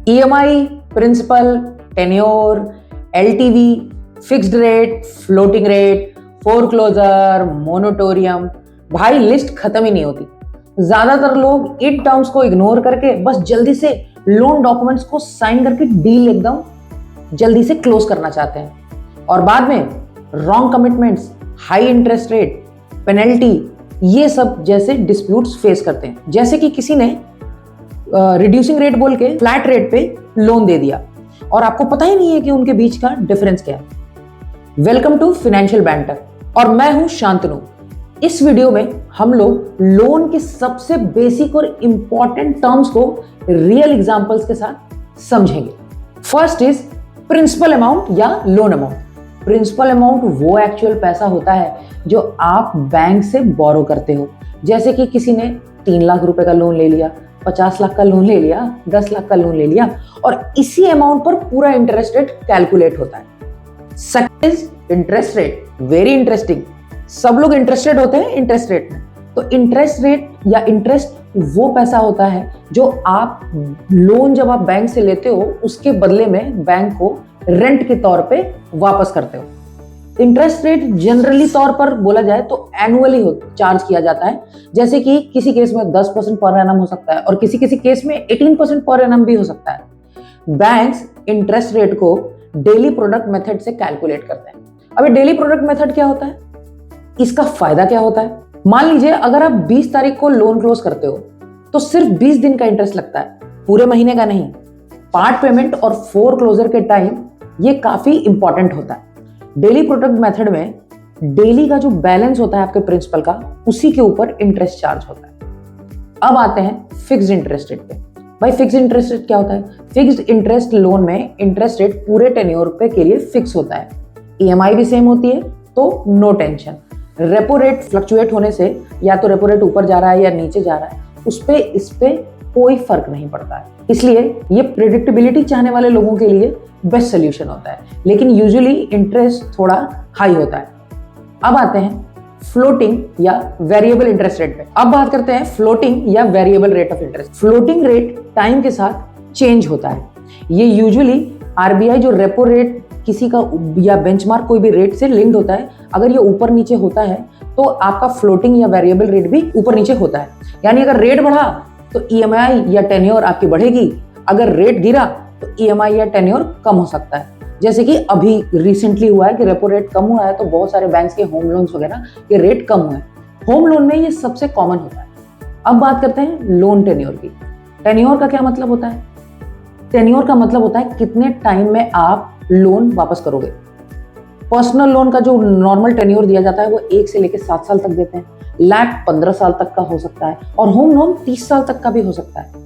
EMI, principal, tenure, LTV, fixed rate, floating rate, foreclosure, moratorium, भाई list खत्म ही नहीं होती। ज्यादातर लोग इन टर्म्स को इग्नोर करके बस जल्दी से लोन डॉक्यूमेंट्स को साइन करके डील एकदम जल्दी से क्लोज करना चाहते हैं और बाद में wrong commitments, high interest rate, penalty, ये सब जैसे डिस्प्यूट्स फेस करते हैं। जैसे कि किसी ने रिड्यूसिंग रेट बोल के फ्लैट रेट पे लोन दे दिया और आपको पता ही नहीं है कि उनके बीच का डिफरेंस क्या है। वेलकम टू फाइनेंशियल बैंटर और मैं हूं शांतनु। इस वीडियो में हम लोग लोन के सबसे बेसिक और इंपॉर्टेंट टर्म्स को रियल एग्जांपल्स के साथ समझेंगे। फर्स्ट इज प्रिंसिपल अमाउंट या लोन अमाउंट। प्रिंसिपल अमाउंट वो एक्चुअल पैसा होता है जो आप बैंक से बोरो करते हो। जैसे कि किसी ने 3 लाख रुपए का लोन ले लिया, 50 लाख का लोन ले लिया, 10 लाख का लोन ले लिया और इसी अमाउंट पर पूरा इंटरेस्ट रेट कैलकुलेट होता है। Second is interest rate, very interesting. सब लोग इंटरेस्टेड होते हैं इंटरेस्ट रेट में। तो इंटरेस्ट रेट या इंटरेस्ट वो पैसा होता है जो आप लोन जब आप बैंक से लेते हो उसके बदले में बैंक को रेंट के तौर पे वापस करते हो। इंटरेस्ट रेट जनरली तौर पर बोला जाए तो एनुअली चार्ज किया जाता है। जैसे कि किसी केस में 10% पर एनम हो सकता है और किसी किसी केस में 18% पर एनम भी हो सकता है। बैंक्स इंटरेस्ट रेट को डेली प्रोडक्ट मेथड से कैलकुलेट करते हैं। अभी डेली प्रोडक्ट मेथड क्या होता है, इसका फायदा क्या होता है? मान लीजिए अगर आप 20 तारीख को लोन क्लोज करते हो तो सिर्फ 20 दिन का इंटरेस्ट लगता है, पूरे महीने का नहीं। पार्ट पेमेंट और फोर क्लोजर के टाइम ये काफी इंपॉर्टेंट होता है। डेली प्रोडक्ट मेथड में डेली का जो बैलेंस होता है आपके प्रिंसिपल का, उसी के ऊपर इंटरेस्ट चार्ज होता है। अब आते हैं फिक्स्ड इंटरेस्ट रेट पे। भाई फिक्स्ड इंटरेस्ट रेट क्या होता है? फिक्स्ड इंटरेस्ट लोन में इंटरेस्ट रेट पूरे टेन्योर पे के लिए फिक्स होता है। ईएमआई भी सेम होती है तो no tension. Repo rate fluctuate होने से या तो रेपो रेट ऊपर जा रहा है या नीचे जा रहा है, इस पे कोई फर्क नहीं पड़ता है। इसलिए ये प्रेडिक्टेबिलिटी चाहने वाले लोगों के लिए बेस्ट सोल्यूशन होता है, लेकिन यूजुअली इंटरेस्ट थोड़ा हाई होता है। अब आते हैं फ्लोटिंग या वेरिएबल इंटरेस्ट रेट पे। अब बात करते हैं फ्लोटिंग या variable rate of interest. Floating rate time के साथ चेंज होता है। ये यूजुअली आरबीआई जो रेपो रेट किसी का या बेंचमार्क कोई भी रेट से लिंक्ड होता है, अगर ये ऊपर नीचे होता है तो आपका फ्लोटिंग या वेरिएबल रेट भी ऊपर नीचे होता है। यानी अगर रेट बढ़ा तो ईएमआई या टेन्योर आपकी बढ़ेगी, अगर रेट गिरा तो ईएमआई या टेन्योर कम हो सकता है। जैसे कि अभी रिसेंटली हुआ है कि रेपो रेट कम हुआ है तो बहुत सारे बैंक्स के होम लोन्स वगैरह के रेट कम हुए हैं। होम लोन में ये सबसे कॉमन होता है। अब बात करते हैं लोन टेन्योर की। टेन्योर का क्या मतलब होता है? टेन्योर का मतलब होता है कितने टाइम में आप लोन वापस करोगे। पर्सनल लोन का जो नॉर्मल टेन्योर दिया जाता है वो 1 से लेकर 7 साल तक देते हैं। लैप 15 साल तक का हो सकता है और होम लोन 30 साल तक का भी हो सकता है।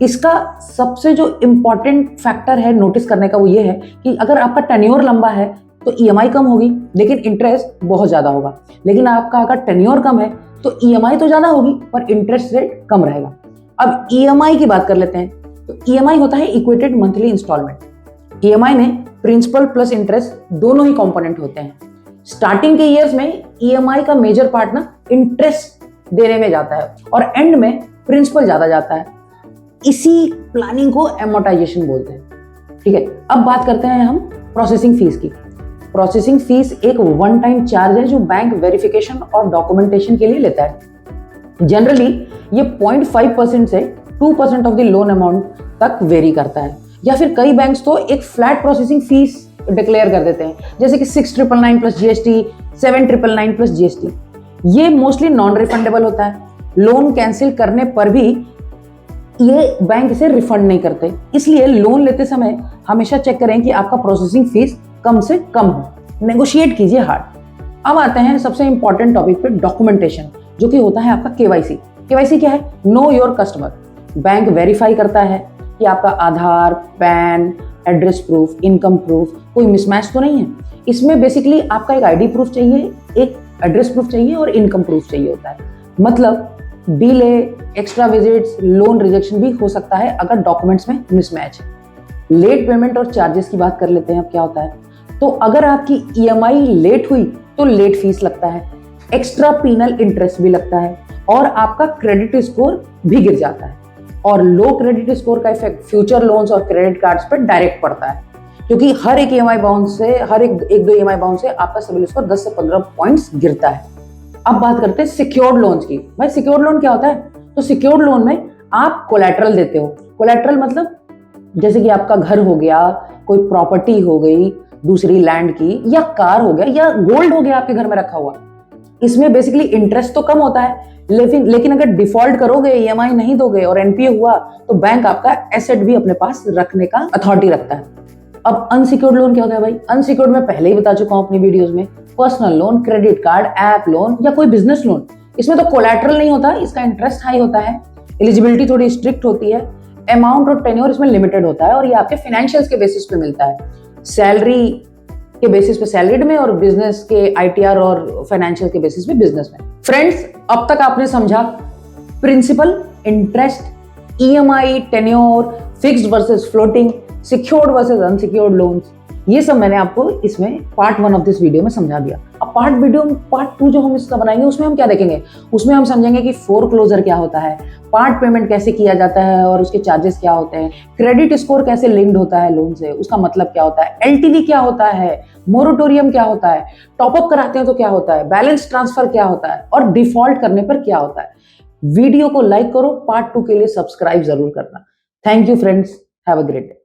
इसका सबसे जो इंपॉर्टेंट फैक्टर है नोटिस करने का वो ये है कि अगर आपका टेन्योर लंबा है तो ईएमआई कम होगी लेकिन इंटरेस्ट बहुत ज्यादा होगा। लेकिन आपका अगर टेन्योर कम है तो ईएमआई तो ज्यादा होगी पर इंटरेस्ट रेट कम रहेगा। अब ईएमआई की बात कर लेते हैं। तो ईएमआई होता है इक्वेटेड मंथली इंस्टॉलमेंट। ईएमआई में प्रिंसिपल प्लस इंटरेस्ट दोनों ही कंपोनेंट होते हैं। स्टार्टिंग के ईयर्स में ईएमआई का मेजर पार्ट ना इंटरेस्ट देने में जाता है और एंड में प्रिंसिपल ज्यादा जाता है। इसी प्लानिंग को एमोर्टाइजेशन बोलते हैं। ठीक है, अब बात करते हैं हम प्रोसेसिंग फीस की। प्रोसेसिंग फीस एक वन टाइम चार्ज है जो बैंक वेरिफिकेशन और डॉक्यूमेंटेशन के लिए लेता है। जनरली ये 0.5% से 2% ऑफ द लोन अमाउंट तक वेरी करता है, या फिर कई बैंक्स तो एक फ्लैट प्रोसेसिंग फीस डिक्लेयर कर देते हैं, जैसे कि 6,999 प्लस जीएसटी, 7,999 प्लस जीएसटी। ये मोस्टली नॉन रिफंडेबल होता है। लोन कैंसिल करने पर भी ये बैंक इसे रिफंड नहीं करते। इसलिए लोन लेते समय हमेशा चेक करें कि आपका प्रोसेसिंग फीस कम से कम हो। नेगोशिएट कीजिए हार्ड। अब आते हैं सबसे इंपॉर्टेंट टॉपिक पे, डॉक्यूमेंटेशन, जो कि होता है आपका केवाईसी। केवाईसी क्या है? Know your customer. Bank verify करता है कि आपका Aadhaar, PAN, address proof, income proof कोई मिसमैच तो नहीं है। इसमें बेसिकली आपका एक आईडी प्रूफ चाहिए, एक एड्रेस प्रूफ चाहिए और इनकम प्रूफ चाहिए होता है। मतलब delay, extra visits, loan rejection भी हो सकता है अगर डॉक्यूमेंट्स में मिसमैच है। लेट पेमेंट और चार्जेस की बात कर लेते हैं। अब क्या होता है, तो अगर आपकी ईएमआई लेट हुई तो लेट फीस लगता है, एक्स्ट्रा पीनल इंटरेस्ट भी लगता है और आपका क्रेडिट स्कोर भी गिर जाता है। और लो क्रेडिट स्कोर का इफेक्ट फ्यूचर लोन्स और क्रेडिट कार्ड्स पर डायरेक्ट पड़ता है, क्योंकि हर एक ईएमआई बाउंस से, हर एक दो ईएमआई बाउंस से आपका सिविल स्कोर 10 से 15 पॉइंट्स गिरता है। अब बात करते हैं सिक्योर्ड लोन्स की। भाई सिक्योर्ड लोन क्या होता है? तो सिक्योर्ड लोन में आप कोलैटरल देते हो। कोलैटरल मतलब जैसे कि आपका घर हो गया, कोई प्रॉपर्टी हो गई दूसरी लैंड की, या कार हो गया, या गोल्ड हो गया आपके घर में रखा हुआ। इसमें बेसिकली इंटरेस्ट तो कम होता है, लेकिन अगर डिफॉल्ट करोगे, ईएमआई नहीं दोगे और एनपीए हुआ, तो बैंक आपका एसेट भी अपने पास रखने का अथॉरिटी रखता है। अब अनसिक्योर्ड लोन क्या होता है भाई? अनसिक्योर्ड मैं पहले ही बता चुका हूं अपनी वीडियोस में। Personal loan, credit card, app loan या कोई बिजनेस लोन, इसमें तो कोलैटरल नहीं होता, इसका इंटरेस्ट हाई होता है, एलिजिबिलिटी थोड़ी स्ट्रिक्ट होती है, अमाउंट और टेन्योर इसमें लिमिटेड होता है, और ये आपके फाइनेंशियल्स के बेसिस पे मिलता है, सैलरी के बेसिस पे सैलरीड में, और बिजनेस के आईटीआर और फाइनेंशियल के बेसिस पे बिजनेस में। फ्रेंड्स, अब तक आपने समझा principal, interest, EMI, tenure, fixed versus floating, secured versus unsecured loans, ये सब मैंने आपको इसमें पार्ट 1 ऑफ दिस वीडियो में समझा दिया। अब पार्ट 2 जो हम इसका बनाएंगे, उसमें हम क्या देखेंगे? उसमें हम समझेंगे कि फोरक्लोजर क्या होता है, पार्ट पेमेंट कैसे किया जाता है और उसके चार्जेस क्या होते हैं, क्रेडिट स्कोर कैसे लिंक्ड होता है लोन से, उसका मतलब क्या होता है, एलटीवी क्या होता है, मोरेटोरियम क्या होता है, टॉपअप कराते हैं तो क्या होता है, बैलेंस ट्रांसफर क्या होता है, और डिफॉल्ट करने पर क्या होता है। वीडियो को लाइक करो, पार्ट 2 के लिए सब्सक्राइब जरूर करना। Thank you friends, have a great day.